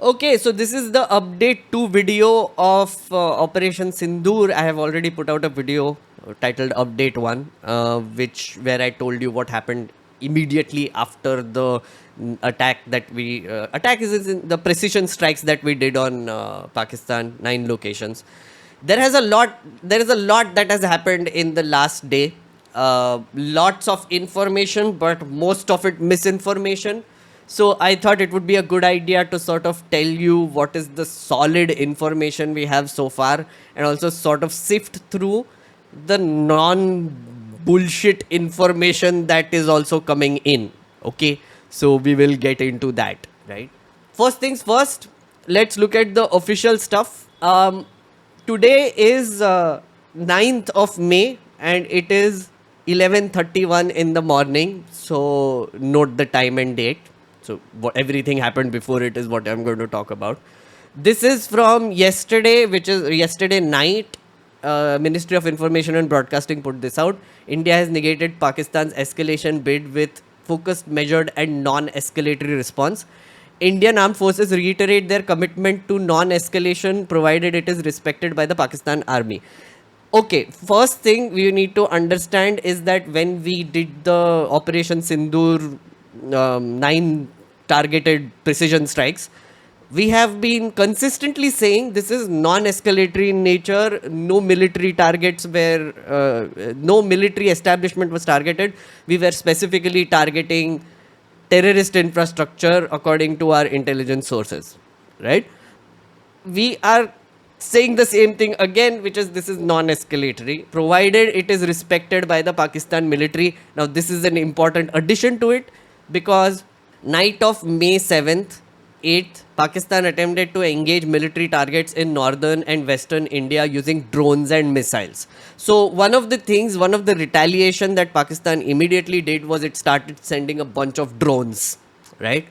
Okay, so this is the update 2 video of Operation Sindoor. I have already put out a video titled Update 1, which where I told you what happened immediately after the attack that we attack is in the precision strikes that we did on Pakistan, 9 locations. There is a lot that has happened in the last day. Lots of information, but most of it misinformation. So I thought it would be a good idea to sort of tell you what is the solid information we have so far, and also sort of sift through the non bullshit information that is also coming in. Okay, so we will get into that, right? First things first, let's look at the official stuff. Today is 9th of May and it is 11:31 in the morning. So note the time and date. So everything happened before it is what I'm going to talk about. This is from yesterday, which is yesterday night. Ministry of Information and Broadcasting put this out. India has negated Pakistan's escalation bid with focused, measured, and non-escalatory response. Indian armed forces reiterate their commitment to non-escalation provided it is respected by the Pakistan army. Okay, first thing we need to understand is that when we did the Operation Sindoor 9 targeted precision strikes, we have been consistently saying this is non-escalatory in nature. No military targets were, no military establishment was targeted. We were specifically targeting terrorist infrastructure according to our intelligence sources, right? We are saying the same thing again, which is this is non-escalatory, provided it is respected by the Pakistan military. Now, this is an important addition to it because night of May 7th, 8th, Pakistan attempted to engage military targets in northern and western India using drones and missiles. So one of the retaliation that Pakistan immediately did was it started sending a bunch of drones, right?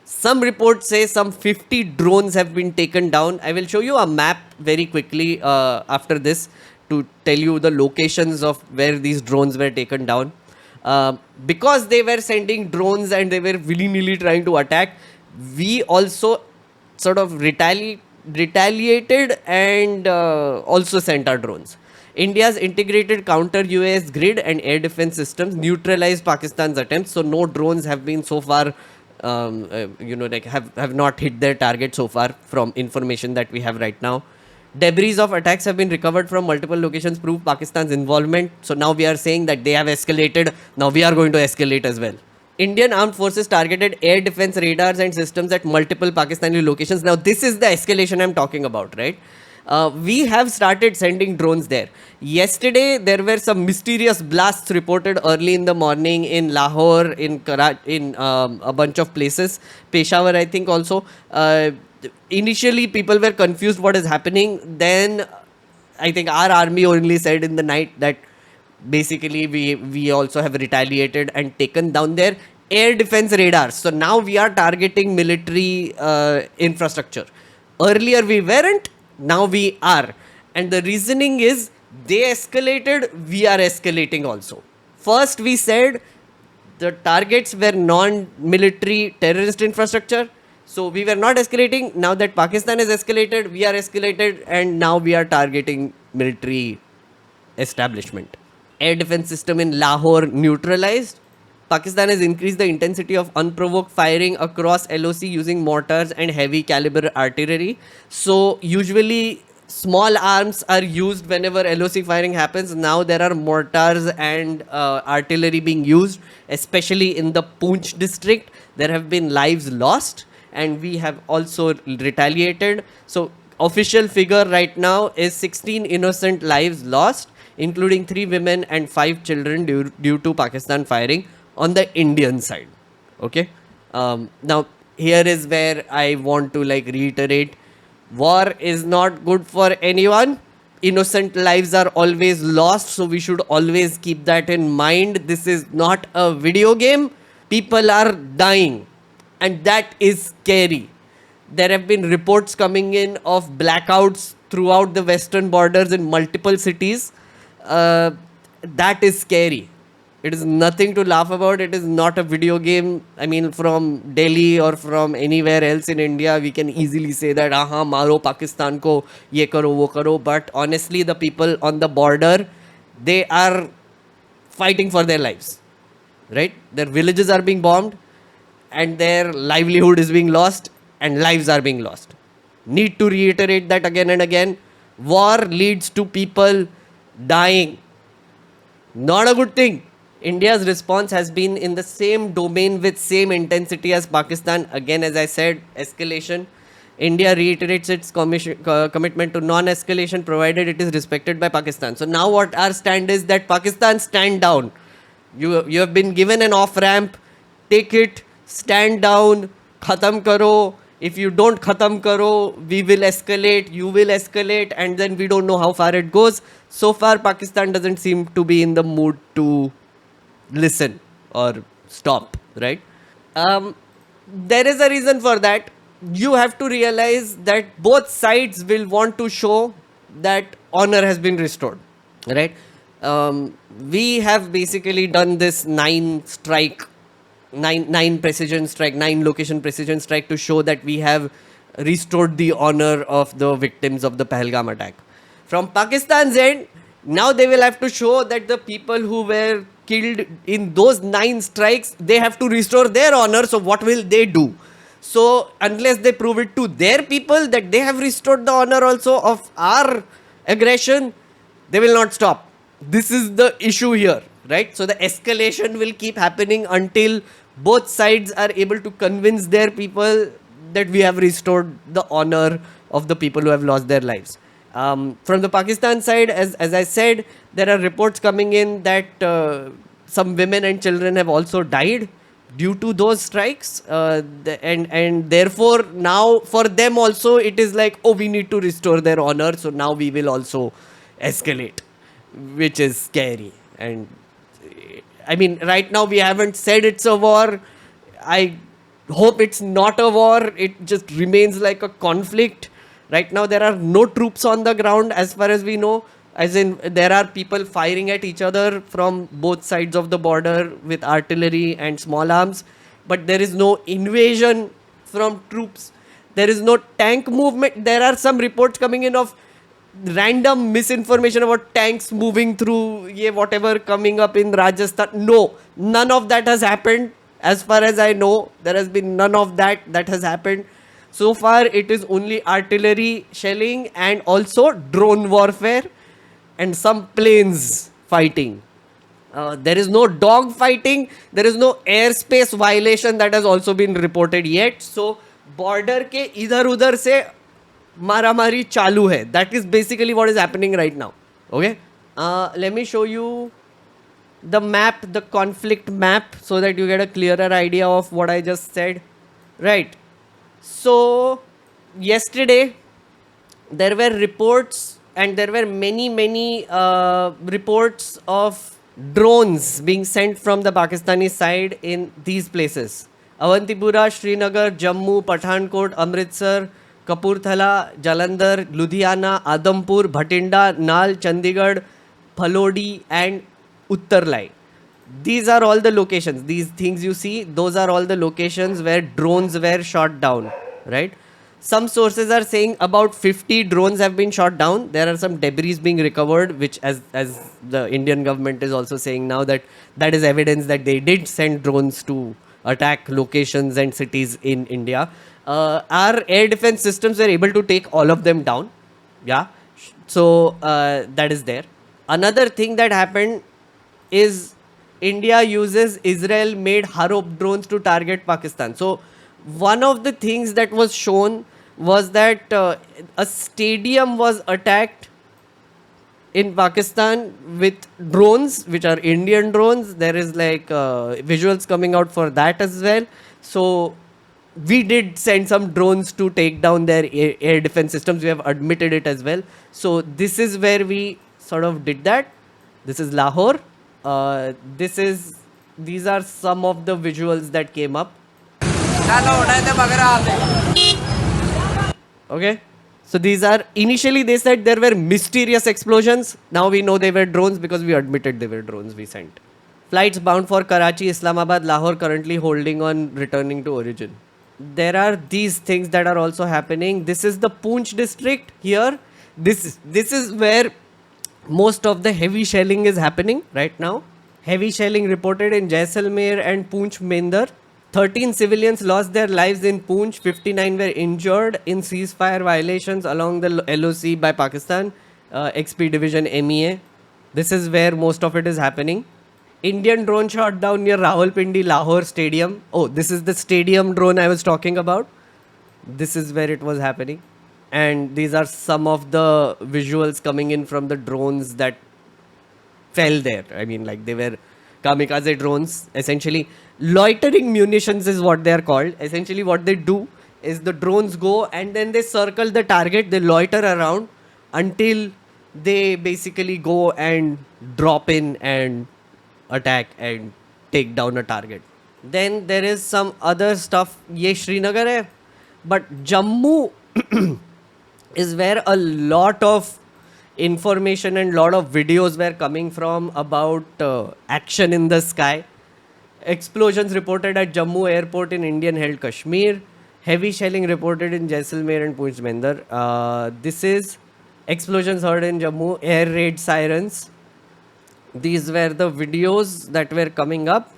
Some reports say some 50 drones have been taken down. I will show you a map very quickly after this to tell you the locations of where these drones were taken down. Because they were sending drones and they were willy-nilly trying to attack, we also sort of retaliated and also sent our drones. India's integrated counter UAS grid and air defense systems neutralized Pakistan's attempts. So no drones have been so far, like have not hit their target so far from information that we have right now. Debris of attacks have been recovered from multiple locations, prove Pakistan's involvement. So now we are saying that they have escalated. Now we are going to escalate as well. Indian armed forces targeted air defense radars and systems at multiple Pakistani locations. Now, this is the escalation I'm talking about, right? We have started sending drones there. Yesterday, there were some mysterious blasts reported early in the morning in Lahore, in Karachi, in a bunch of places. Peshawar, I think, also. Initially, people were confused what is happening. Then, I think our army only said in the night that basically we also have retaliated and taken down their air defense radars. So now we are targeting military infrastructure. Earlier we weren't, now we are. And the reasoning is they escalated, we are escalating also. First we said the targets were non-military terrorist infrastructure. So we were not escalating. Now that Pakistan has escalated, we are escalated, and now we are targeting military establishment. Air defense system in Lahore neutralized. Pakistan has increased the intensity of unprovoked firing across LOC using mortars and heavy caliber artillery. So usually small arms are used whenever LOC firing happens. Now there are mortars and artillery being used, especially in the Poonch district. There have been lives lost and we have also retaliated. So official figure right now is 16 innocent lives lost, including 3 women and 5 children due to Pakistan firing on the Indian side. Okay. Now here is where I want to reiterate: war is not good for anyone. Innocent lives are always lost, so we should always keep that in mind. This is not a video game. People are dying, and that is scary. There have been reports coming in of blackouts throughout the western borders in multiple cities. That is scary. It is nothing to laugh about. It is not a video game. I mean, from Delhi or from anywhere else in India, we can easily say that, aha, maro Pakistan ko, ye karo, wo karo. But honestly, the people on the border, they are fighting for their lives, right? Their villages are being bombed and their livelihood is being lost and lives are being lost. Need to reiterate that again and again. War leads to people dying. Not a good thing. India's response has been in the same domain with same intensity as Pakistan. Again, as I said, escalation. India reiterates its commitment to non-escalation provided it is respected by Pakistan. So now what our stand is that Pakistan stand down. You have been given an off-ramp. Take it, stand down, khatam karo. If you don't khatam karo, we will escalate, you will escalate, and then we don't know how far it goes. So far, Pakistan doesn't seem to be in the mood to listen or stop, right? There is a reason for that. You have to realize that both sides will want to show that honor has been restored, right? We have basically done this nine precision strike, 9 location precision strike to show that we have restored the honor of the victims of the Pahalgam attack. From Pakistan's end, now they will have to show that the people who were killed in those 9 strikes, they have to restore their honor. So what will they do? So unless they prove it to their people that they have restored the honor also of our aggression, they will not stop. This is the issue here, right? So the escalation will keep happening until both sides are able to convince their people that we have restored the honor of the people who have lost their lives. From the Pakistan side, as I said, there are reports coming in that some women and children have also died due to those strikes, and therefore now for them also it is like, oh, we need to restore their honor, so now we will also escalate, which is scary. And I mean, right now we haven't said it's a war. I hope it's not a war. It just remains like a conflict. Right now there are no troops on the ground as far as we know. As in, there are people firing at each other from both sides of the border with artillery and small arms. But there is no invasion from troops. There is no tank movement. There are some reports coming in of random misinformation about tanks moving through whatever coming up in Rajasthan. No, none of that has happened. As far as I know, there has been none of that has happened. So far, it is only artillery shelling and also drone warfare and some planes fighting. There is no dog fighting. There is no airspace violation that has also been reported yet. So, border के इधर उधर से मारामारी चालू है. That is basically what is happening right now. Okay. Let me show you the map, the conflict map, so that you get a clearer idea of what I just said. Right. So, yesterday, there were reports and there were many reports of drones being sent from the Pakistani side in these places. Awantipura, Srinagar, Jammu, Pathankot, Amritsar, Kapurthala, Jalandhar, Ludhiana, Adampur, Bhatinda, Nal, Chandigarh, Phalodi and Uttarlai. These are all the locations. These things you see, those are all the locations where drones were shot down, right? Some sources are saying about 50 drones have been shot down. There are some debris being recovered, which as the Indian government is also saying now that is evidence that they did send drones to attack locations and cities in India. Our air defense systems were able to take all of them down. Yeah. So that is there. Another thing that happened is India uses Israel-made Harop drones to target Pakistan. So one of the things that was shown was that a stadium was attacked in Pakistan with drones, which are Indian drones. There is like visuals coming out for that as well. So we did send some drones to take down their air defense systems. We have admitted it as well. So this is where we sort of did that. This is Lahore. These are some of the visuals that came up. Okay. So these are, initially they said there were mysterious explosions. Now we know they were drones because we admitted they were drones we sent Flights bound for Karachi, Islamabad, Lahore currently holding on returning to origin. There are these things that are also happening. This is the Poonch district here. This is where most of the heavy shelling is happening right now. Heavy shelling reported in Jaisalmer and Poonch Mendar. 13 civilians lost their lives in Poonch, 59 were injured in ceasefire violations along the LOC by Pakistan, XP Division MEA. This is where most of it is happening. Indian drone shot down near Rawalpindi Lahore Stadium. Oh, this is the stadium drone I was talking about. This is where it was happening. And these are some of the visuals coming in from the drones that fell there. I mean, like they were kamikaze drones. Essentially, loitering munitions is what they are called. Essentially, what they do is the drones go and then they circle the target, they loiter around until they basically go and drop in and attack and take down a target. Then there is some other stuff. Ye Srinagar hai, but Jammu is where a lot of information and lot of videos were coming from about action in the sky. Explosions reported at Jammu airport in Indian held Kashmir. Heavy shelling reported in Jaisalmer and Poonch Mendar. This is explosions heard in Jammu, air raid sirens. These were the videos that were coming up.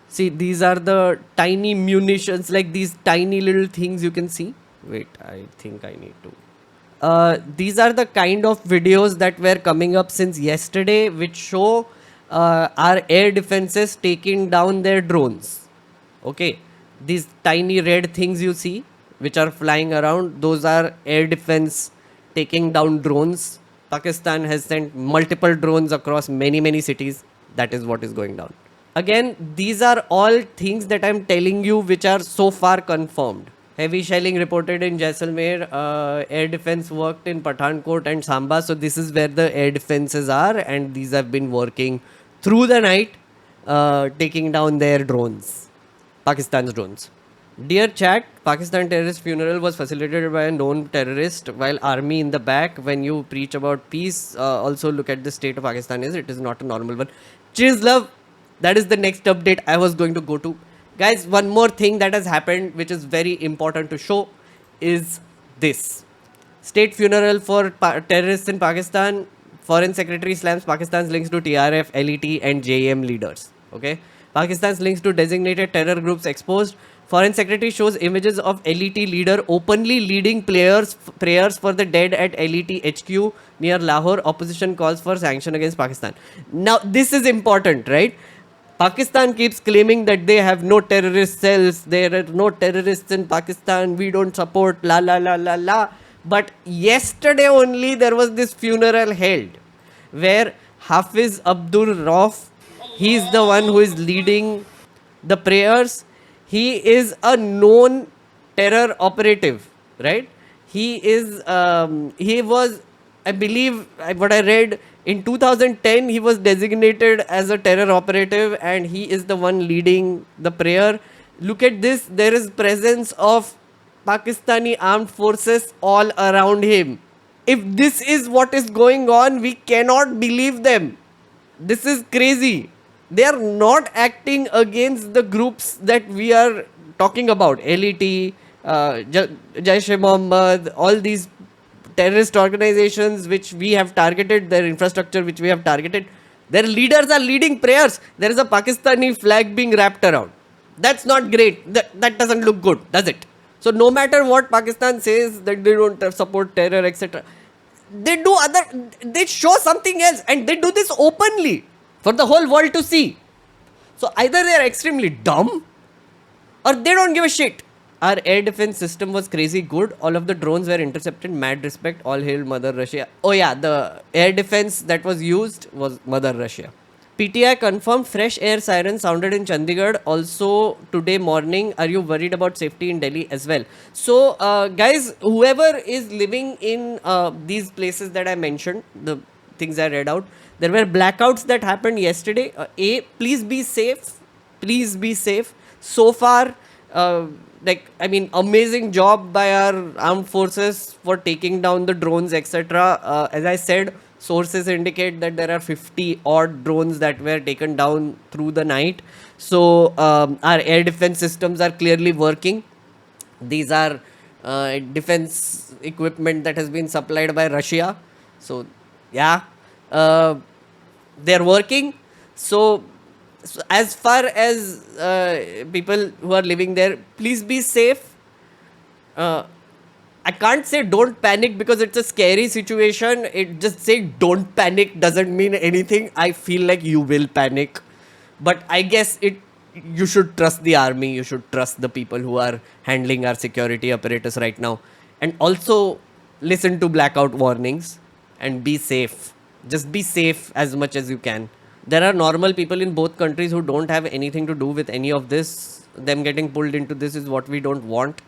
See, these are the tiny munitions, like these tiny little things you can see. Wait, I think I need to. These are the kind of videos that were coming up since yesterday, which show our air defenses taking down their drones. Okay, these tiny red things you see, which are flying around, those are air defense taking down drones. Pakistan has sent multiple drones across many cities. That is what is going down. Again, these are all things that I'm telling you which are so far confirmed. Heavy shelling reported in Jaisalmer. Air defense worked in Pathankot and Samba. So this is where the air defenses are, and these have been working through the night, taking down their drones, Pakistan's drones. Dear chat, Pakistan terrorist funeral was facilitated by a known terrorist while army in the back. When you preach about peace, also look at the state of Pakistan is. It is not a normal one. Cheers, love. That is the next update I was going to go to. Guys, one more thing that has happened which is very important to show is this. State funeral for terrorists in Pakistan. Foreign Secretary slams Pakistan's links to TRF, LET and JM leaders. Okay. Pakistan's links to designated terror groups exposed. Foreign Secretary shows images of LET leader openly leading prayers for the dead at LET HQ near Lahore. Opposition calls for sanction against Pakistan. Now, this is important, right? Pakistan keeps claiming that they have no terrorist cells. There are no terrorists in Pakistan. We don't support la la la la la. But yesterday only there was this funeral held where Hafiz Abdur Rauf, he is the one who is leading the prayers. He is a known terror operative, right? He was, I believe, what I read, in 2010, he was designated as a terror operative and he is the one leading the prayer. Look at this. There is presence of Pakistani armed forces all around him. If this is what is going on, we cannot believe them. This is crazy. They are not acting against the groups that we are talking about. LET, Jaish-e-Mohammed, all these terrorist organizations which we have targeted, their infrastructure which we have targeted, their leaders are leading prayers. There is a Pakistani flag being wrapped around. That's not great. That doesn't look good, does it? So no matter what Pakistan says that they don't support terror, etc., they show something else and they do this openly for the whole world to see. So either they are extremely dumb or they don't give a shit. Our air defense system was crazy good. All of the drones were intercepted. Mad respect. All hail Mother Russia. Oh yeah, the air defense that was used was Mother Russia. PTI confirmed fresh air sirens sounded in Chandigarh also today morning. Are you worried about safety in Delhi as well? So guys, whoever is living in these places that I mentioned, the things I read out, there were blackouts that happened yesterday. Please be safe. Please be safe. So far, amazing job by our armed forces for taking down the drones, etc. As I said, Sources indicate that there are 50 odd drones that were taken down through the night. So our air defense systems are clearly working. These are defense equipment that has been supplied by Russia. So yeah, they're working. So as far as people who are living there, please be safe. I can't say don't panic because it's a scary situation. It just saying don't panic doesn't mean anything. I feel like you will panic, but I guess you should trust the army. You should trust the people who are handling our security apparatus right now, and also listen to blackout warnings and be safe. Just be safe as much as you can. There are normal people in both countries who don't have anything to do with any of this. Them getting pulled into this is what we don't want.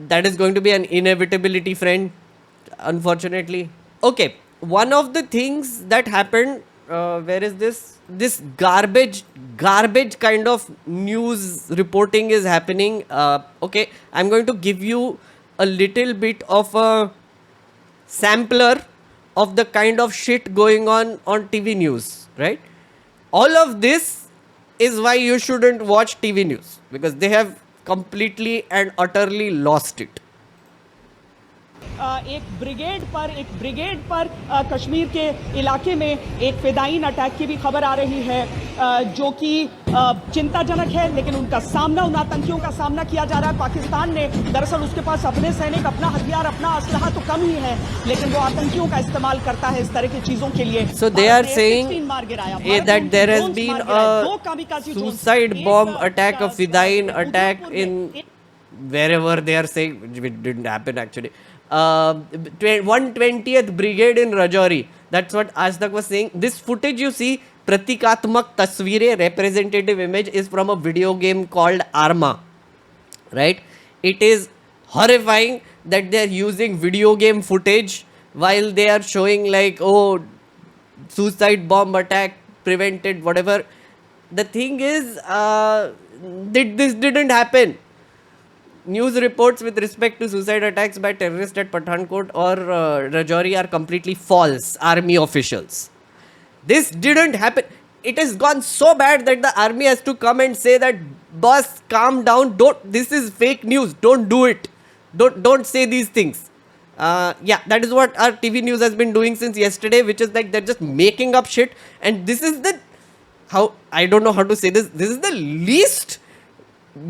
That is going to be an inevitability, friend, unfortunately. Okay, one of the things that happened, where is this garbage kind of news reporting is happening. Okay, I'm going to give you a little bit of a sampler of the kind of shit going on TV news, right? All of this is why you shouldn't watch TV news, because they have completely and utterly lost it. एक brigade पर कश्मीर के इलाके में एक फिदायीन attack की भी खबर आ रही है, जो कि चिंताजनक है। लेकिन उन आतंकियों का सामना किया जा रहा है। पाकिस्तान ने दरअसल उसके पास अपने सैनिक, अपना हथियार, अपना असलहा तो कम ही है, लेकिन वो आतंकियों का इस्तेमाल करता है इस तरह की चीजों के लिए। So they are saying that there has been a suicide bomb attack, a fidayin attack in wherever they are saying, which didn't happen actually. 120th Brigade in Rajouri. That's what Aaj Tak was saying. This footage you see, pratikatmak tasveerein, representative image, is from a video game called Arma. Right? It is horrifying that they are using video game footage while they are showing like, oh, suicide bomb attack prevented, whatever. The thing is, this didn't happen. News reports with respect to suicide attacks by terrorists at Pathankot or Rajouri are completely false, army officials. This didn't happen. It has gone so bad that the army has to come and say that, boss, calm down. This is fake news. Don't do it. Don't say these things. Yeah, that is what our TV news has been doing since yesterday, which is like they're just making up shit. And this is I don't know how to say this. This is the least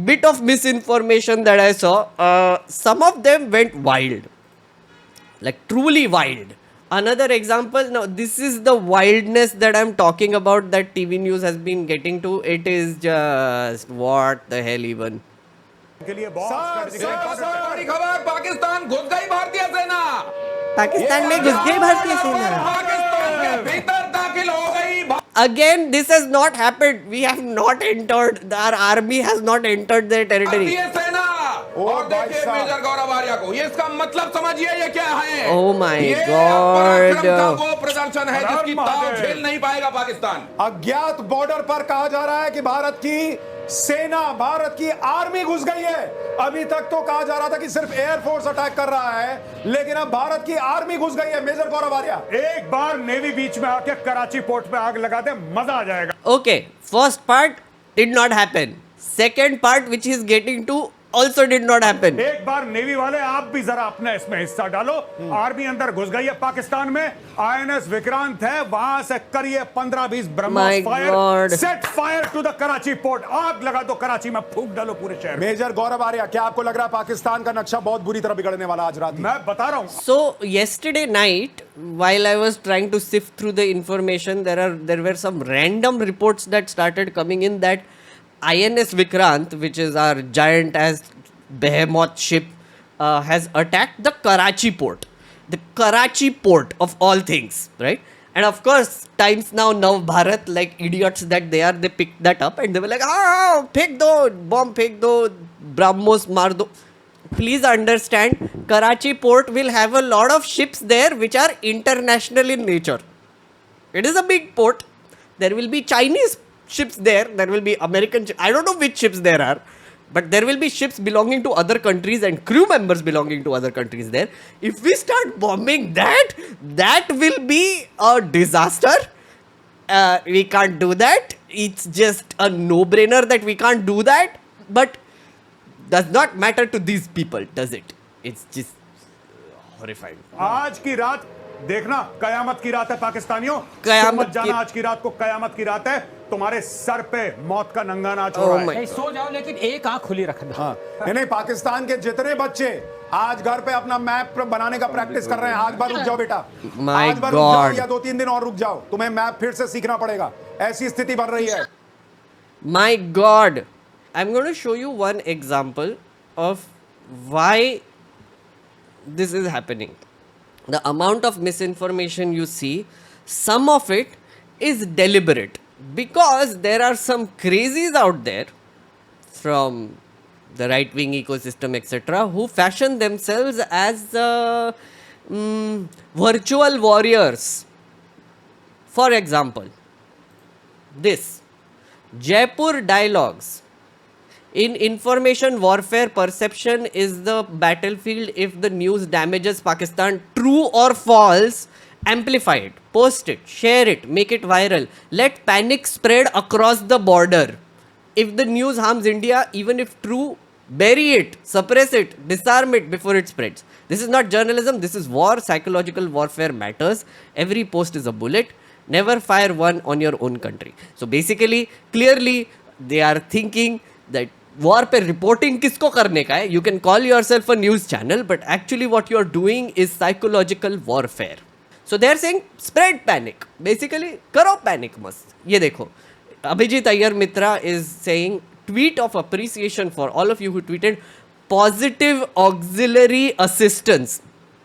bit of misinformation that I saw. Some of them went wild, like truly wild. Another example, now this is the wildness that I'm talking about that TV news has been getting to. It is just what the hell even. Pakistan घुस गई भारतीय सेना। पाकिस्तान में घुस गई भारतीय सेना। पाकिस्तान के भीतर दाखिल हो गई। Again, this has not happened. We have not entered. Our army has not entered their territory. सेना और देखिए मेजर गौरव आर्या को, ये इसका मतलब समझिए ये क्या है। Oh my God! God! वो प्रदर्शन है जिसकी ताव झेल नहीं पाएगा पाकिस्तान। अज्ञात बॉर्डर पर कहा जा रहा है कि भारत की सेना, भारत की आर्मी घुस गई है। अभी तक तो कहा जा रहा था कि सिर्फ एयरफोर्स अटैक कर रहा है, लेकिन अब भारत की आर्मी घुस गई है। मेजर गौरव आर्या, एक बार नेवी बीच में आके कराची पोर्ट पे आग लगा दे, मजा आ जाएगा। Okay, first part did not happen. Second part, which he is getting to, also did not happen. एक बार नेवी वाले आप भी जरा अपने इसमें हिस्सा डालो। आर्मी अंदर घुस गई है पाकिस्तान में। आईएनएस विक्रांत है, वहां से करिए 15-20 BrahMos fire, set fire to the Karachi port. आग लगा दो कराची में, फूंक डालो पूरे शहर। मेजर गौरव आर्या, क्या आपको लग रहा है पाकिस्तान का नक्शा बहुत बुरी तरह बिगड़ने वाला आज रात? मैं बता रहा हूं। So yesterday night, while I was trying to sift through the information, there were some random reports that started coming in that INS Vikrant, which is our giant as behemoth ship, has attacked the Karachi port. The Karachi port of all things, right? And of course, Times Now, Nav Bharat, like idiots that they are, they picked that up and they were like, फेंक दो, bomb फेंक दो, BrahMos मार दो. Please understand, Karachi port will have a lot of ships there which are international in nature. It is a big port. There will be Chinese ships there. There will be American ships. I don't know which ships there are. but there will be ships belonging to other countries and crew members belonging to other countries there. If we start bombing that, that will be a disaster. We can't do that. It's just a no-brainer that we can't do that. But does not matter to these people, does it? It's just horrifying. आज की रात देखना कयामत की रात है पाकिस्तानियों। कयामत तुम मत जाना, की- आज की रात को कयामत की रात है। तुम्हारे सर पे मौत का नंगा नाच हो Oh रहा my- है। नहीं, सो जाओ लेकिन एक आंख खुली रखना। हाँ नहीं, पाकिस्तान के जितने बच्चे आज घर पे अपना मैप बनाने का प्रैक्टिस कर रहे हैं, आज बार रुक जाओ बेटा, My आज बार रुक जाओ God. या 2-3 दिन और रुक जाओ, तुम्हें मैप फिर से सीखना पड़ेगा, ऐसी स्थिति बन रही है। My God, I'm going to show you one example of why this is happening. The amount of misinformation you see, some of it is deliberate because there are some crazies out there from the right wing ecosystem, etc., who fashion themselves as virtual warriors. For example, this Jaipur Dialogues. In information warfare, perception is the battlefield. If the news damages Pakistan, true or false, amplify it, post it, share it, make it viral. Let panic spread across the border. If the news harms India, even if true, bury it, suppress it, disarm it before it spreads. This is not journalism, this is war. Psychological warfare matters. Every post is a bullet. Never fire one on your own country. So basically, clearly, they are thinking that war पे reporting किसको करने का है? You can call yourself a news channel, but actually what you are doing is psychological warfare. So they are saying spread panic. Basically, करो panic मस्त. ये देखो, Abhijit Iyer Mitra is saying tweet of appreciation for all of you who tweeted positive auxiliary assistance.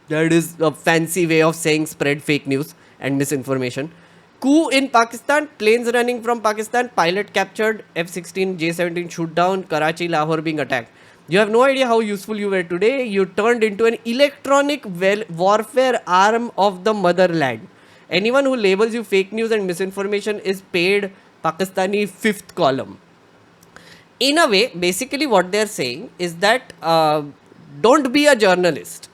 That is a fancy way of saying spread fake news and misinformation. Coup in Pakistan, planes running from Pakistan, pilot captured, F-16, J-17 shoot down, Karachi, Lahore being attacked. You have no idea how useful you were today. You turned into an electronic warfare arm of the motherland. Anyone who labels you fake news and misinformation is paid Pakistani fifth column. In a way, basically what they're saying is that don't be a journalist.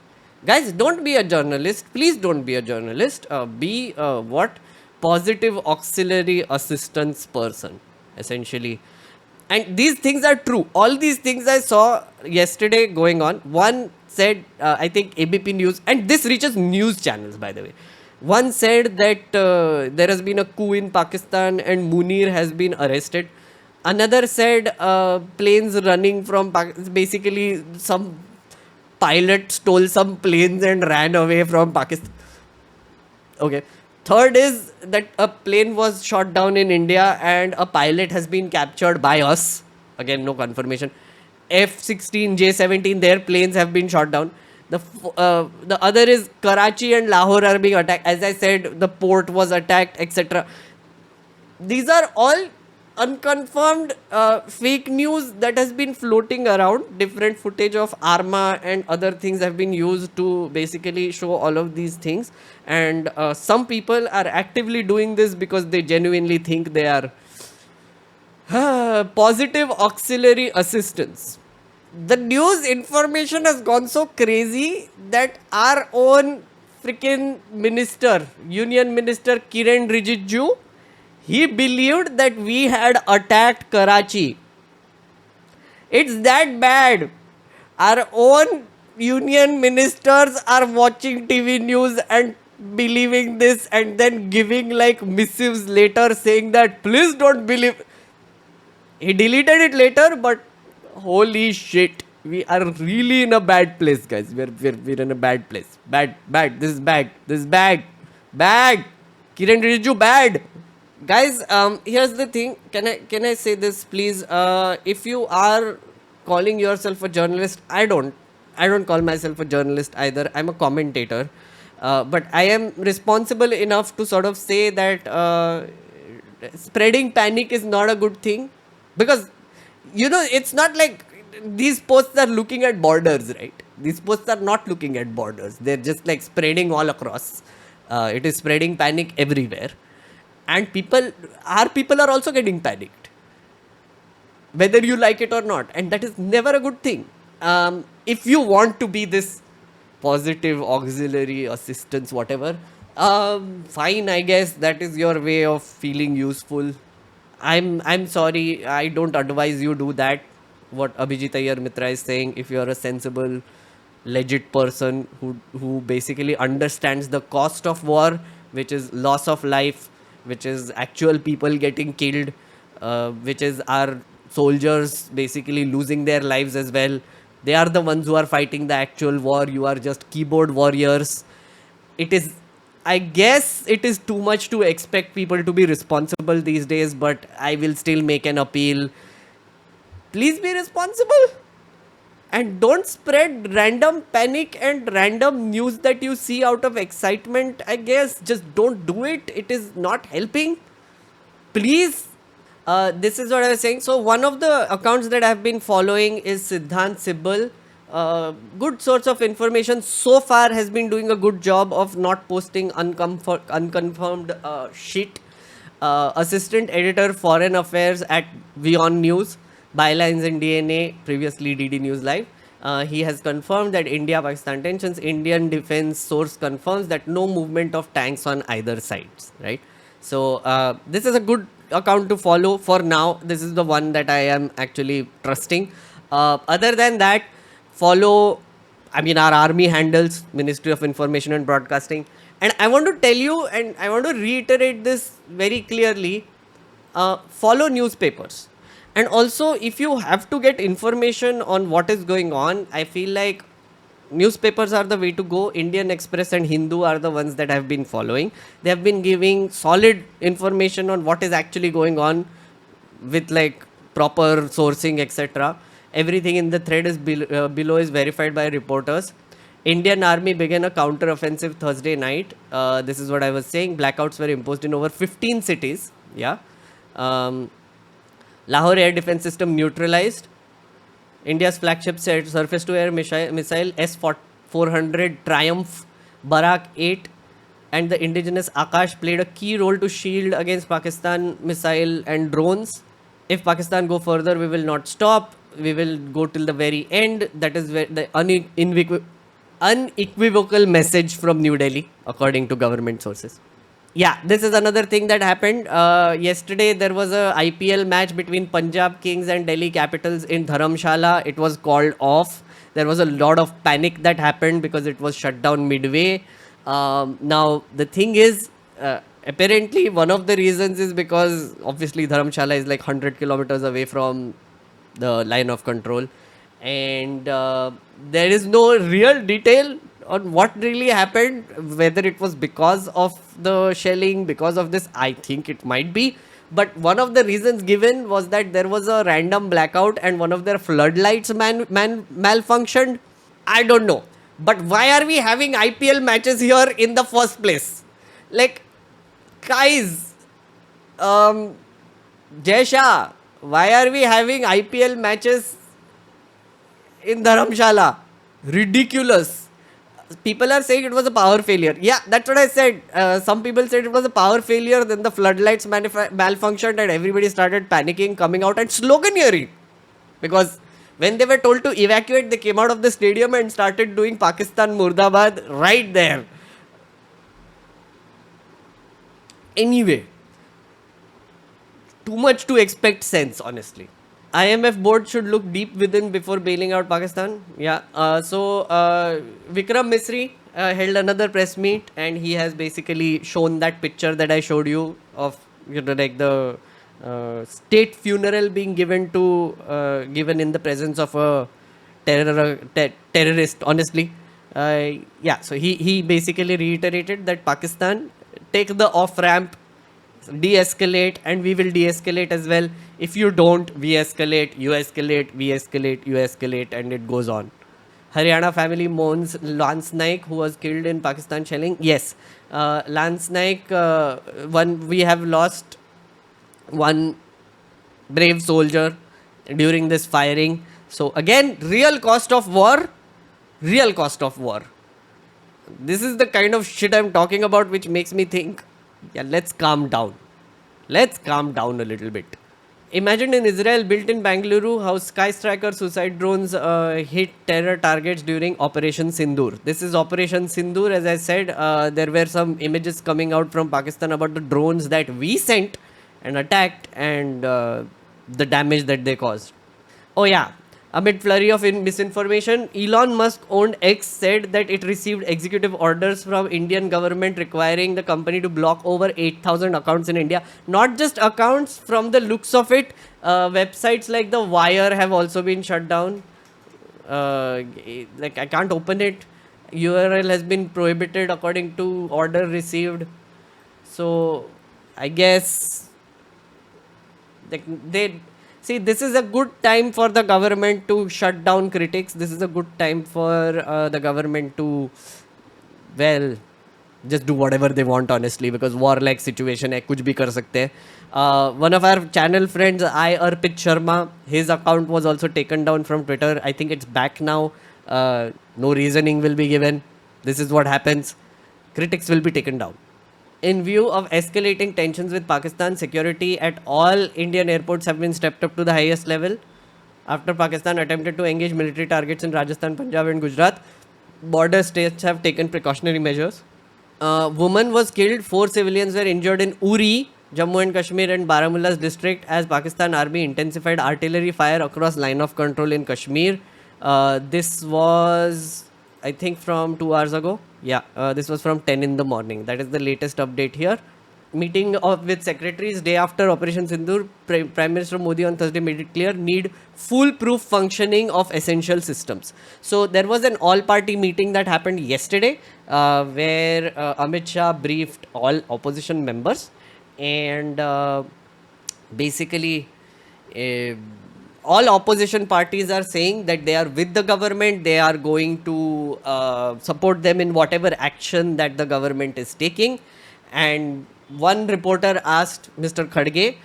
Guys, don't be a journalist. Please don't be a journalist. Be what? Positive auxiliary assistance person, essentially. And these things are true. All these things I saw yesterday going on. One said, I think ABP News, and this reaches news channels, by the way. One said that there has been a coup in Pakistan and Munir has been arrested. Another said planes running from Pakistan. Basically, some pilot stole some planes and ran away from Pakistan. Okay. Third is that a plane was shot down in India and a pilot has been captured by us. Again, no confirmation. F-16, J-17, their planes have been shot down. The other is Karachi and Lahore are being attacked. As I said, the port was attacked, etc. These are all unconfirmed fake news that has been floating around. Different footage of Arma and other things have been used to basically show all of these things. And some people are actively doing this because they genuinely think they are positive auxiliary assistance. The news information has gone so crazy that our own freaking minister, Union Minister Kiren Rijiju, he believed that we had attacked Karachi. It's that bad. Our own union ministers are watching TV news and believing this and then giving like missives later saying that please don't believe. He deleted it later, but holy shit, we are really in a bad place, guys. We're in a bad place. Bad. This is bad. Bad. Kiren Rijiju, bad. Guys, here's the thing. Can I say this, please? If you are calling yourself a journalist, I don't call myself a journalist either. I'm a commentator. But I am responsible enough to sort of say that spreading panic is not a good thing. Because, it's not like these posts are looking at borders, right? These posts are not looking at borders. They're just like spreading all across. It is spreading panic everywhere. And people are also getting panicked. whether you like it or not, and that is never a good thing. If you want to be this positive auxiliary assistance, whatever, fine, I guess that is your way of feeling useful. I'm sorry, I don't advise you do that. What Abhijit Iyer Mitra is saying, if you are a sensible, legit person who basically understands the cost of war, which is loss of life, which is actual people getting killed, which is our soldiers basically losing their lives as well. They are the ones who are fighting the actual war. You are just keyboard warriors. It is, I guess it is too much to expect people to be responsible these days, but I will still make an appeal. Please be responsible. And don't spread random panic and random news that you see out of excitement. I guess just don't do it. It is not helping. Please. This is what I was saying. So one of the accounts that I've been following is Siddhant Sibbal. Good source of information. So far has been doing a good job of not posting unconfirmed shit. Assistant editor Foreign Affairs at WION News. Bylines in DNA, previously DD News Live. He has confirmed that India-Pakistan tensions, Indian defense source confirms that no movement of tanks on either sides, right? So this is a good account to follow for now. This is the one that I am actually trusting. Other than that, follow, our army handles, Ministry of Information and Broadcasting. And I want to tell you, and I want to reiterate this very clearly, follow newspapers. And also, if you have to get information on what is going on, I feel like newspapers are the way to go. Indian Express and Hindu are the ones that I've been following. They have been giving solid information on what is actually going on with like proper sourcing, etc. Everything in the thread is below is verified by reporters. Indian Army began a counter-offensive Thursday night. This is what I was saying. Blackouts were imposed in over 15 cities. Yeah. Lahore air defense system neutralized. India's flagship surface-to-air missile S-400 Triumph Barak 8 and the indigenous Akash played a key role to shield against Pakistan missile and drones. If Pakistan go further, we will not stop. We will go till the very end. That is the unequivocal message from New Delhi, according to government sources. Yeah, this is another thing that happened. Yesterday, there was a IPL match between Punjab Kings and Delhi Capitals in Dharamshala. It was called off. There was a lot of panic that happened because it was shut down midway. Now, the thing is, apparently, one of the reasons is because obviously Dharamshala is like 100 kilometers away from the line of control. And there is no real detail on what really happened, whether it was because of the shelling, because of this, I think it might be. But one of the reasons given was that there was a random blackout and one of their floodlights malfunctioned. I don't know. But why are we having IPL matches here in the first place? Like, guys, Jai Shah, why are we having IPL matches in Dharamshala? Ridiculous. People are saying it was a power failure. Yeah, that's what I said. Some people said it was a power failure. Then the floodlights malfunctioned and everybody started panicking, coming out and sloganeering. Because when they were told to evacuate, they came out of the stadium and started doing Pakistan Murdabad right there. Anyway, too much to expect sense, honestly. IMF board should look deep within before bailing out Pakistan. Yeah. So Vikram Misri held another press meet and he has basically shown that picture that I showed you of like the state funeral being given in the presence of a terrorist. Honestly, yeah. So he basically reiterated that Pakistan take the off ramp, de-escalate, and we will de-escalate as well. If you don't, we escalate, you escalate, we escalate, you escalate, and it goes on. Haryana family mourns Lance Naik, who was killed in Pakistan shelling. Yes, Lance Naik, we have lost one brave soldier during this firing. So again, real cost of war. This is the kind of shit I'm talking about, which makes me think, yeah, let's calm down. Let's calm down a little bit. Imagined in Israel, built in Bangalore, how Sky Striker suicide drones hit terror targets during Operation Sindoor. This is Operation Sindoor. As I said, there were some images coming out from Pakistan about the drones that we sent and attacked and the damage that they caused. Oh yeah, amid flurry of misinformation, Elon Musk owned X said that it received executive orders from Indian government requiring the company to block over 8,000 accounts in India. Not just accounts, from the looks of it, websites like The Wire have also been shut down. Like I can't open it. URL has been prohibited according to order received. So I guess like they see, this is a good time for the government to shut down critics. This is a good time for the government to, well, just do whatever they want, honestly, because war-like situation hai, kuch bhi kar sakte hai. One of our channel friends, Arpit Sharma, his account was also taken down from Twitter. I think it's back now. No reasoning will be given. This is what happens. Critics will be taken down. In view of escalating tensions with Pakistan, security at all Indian airports have been stepped up to the highest level. After Pakistan attempted to engage military targets in Rajasthan, Punjab and Gujarat, border states have taken precautionary measures. Woman was killed, 4 civilians were injured in Uri, Jammu and Kashmir and Baramulla's district as Pakistan Army intensified artillery fire across line of control in Kashmir. This was, I think, from 2 hours ago. Yeah, this was from 10 in the morning. That is the latest update here. Meeting with secretaries day after Operation Sindoor, Prime Minister Modi on Thursday made it clear need foolproof functioning of essential systems. So there was an all-party meeting that happened yesterday where Amit Shah briefed all opposition members and basically all opposition parties are saying that they are with the government, they are going to support them in whatever action that the government is taking. And one reporter asked Mr. Khadge,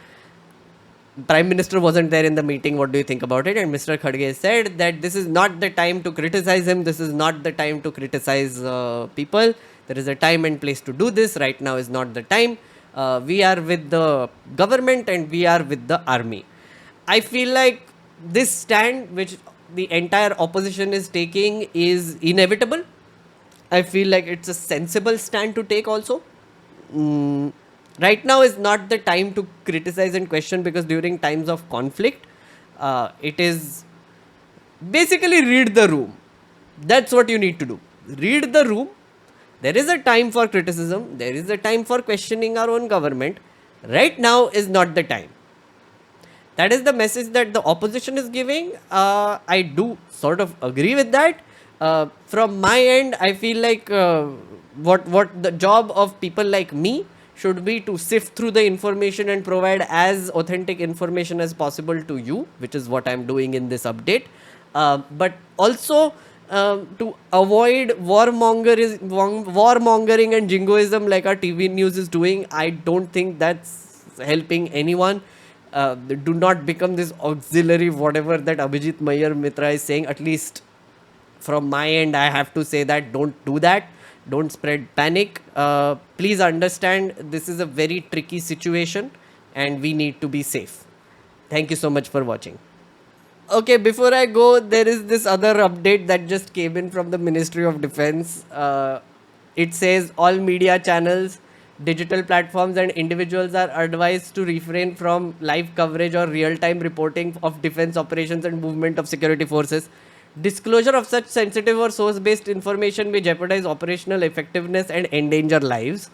Prime Minister wasn't there in the meeting, what do you think about it? And Mr. Khadge said that this is not the time to criticize him, this is not the time to criticize people. There is a time and place to do this, right now is not the time. We are with the government and we are with the army. I feel like this stand which the entire opposition is taking is inevitable. I feel like it's a sensible stand to take also. Right now is not the time to criticize and question, because during times of conflict, it is basically read the room. That's what you need to do. Read the room. There is a time for criticism. There is a time for questioning our own government. Right now is not the time. That is the message that the opposition is giving. I do sort of agree with that. From my end, I feel like what the job of people like me should be to sift through the information and provide as authentic information as possible to you, which is what I'm doing in this update. But also to avoid warmongering and jingoism like our TV news is doing. I don't think that's helping anyone. Do not become this auxiliary whatever that Abhijit Mayur Mitra is saying. At least from my end, I have to say that don't do that. Don't spread panic. Please understand this is a very tricky situation and we need to be safe. Thank you so much for watching. Okay, before I go, there is this other update that just came in from the Ministry of Defense. It says all media channels, digital platforms and individuals are advised to refrain from live coverage or real-time reporting of defense operations and movement of security forces. Disclosure of such sensitive or source-based information may jeopardize operational effectiveness and endanger lives.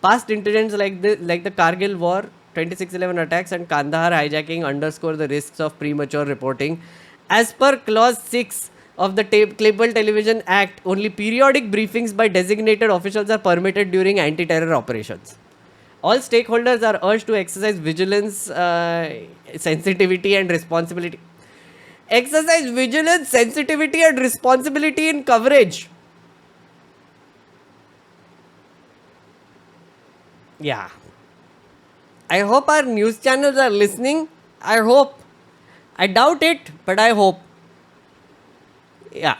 Past incidents like the Kargil War, 2611 attacks and Kandahar hijacking underscore the risks of premature reporting. As per Clause 6 of the Cable Television Act, only periodic briefings by designated officials are permitted during anti-terror operations. All stakeholders are urged to exercise vigilance, sensitivity and responsibility. Exercise vigilance, sensitivity and responsibility in coverage. Yeah. I hope our news channels are listening. I hope. I doubt it, but I hope. Yeah.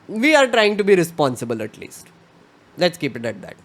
We are trying to be responsible at least. Let's keep it at that.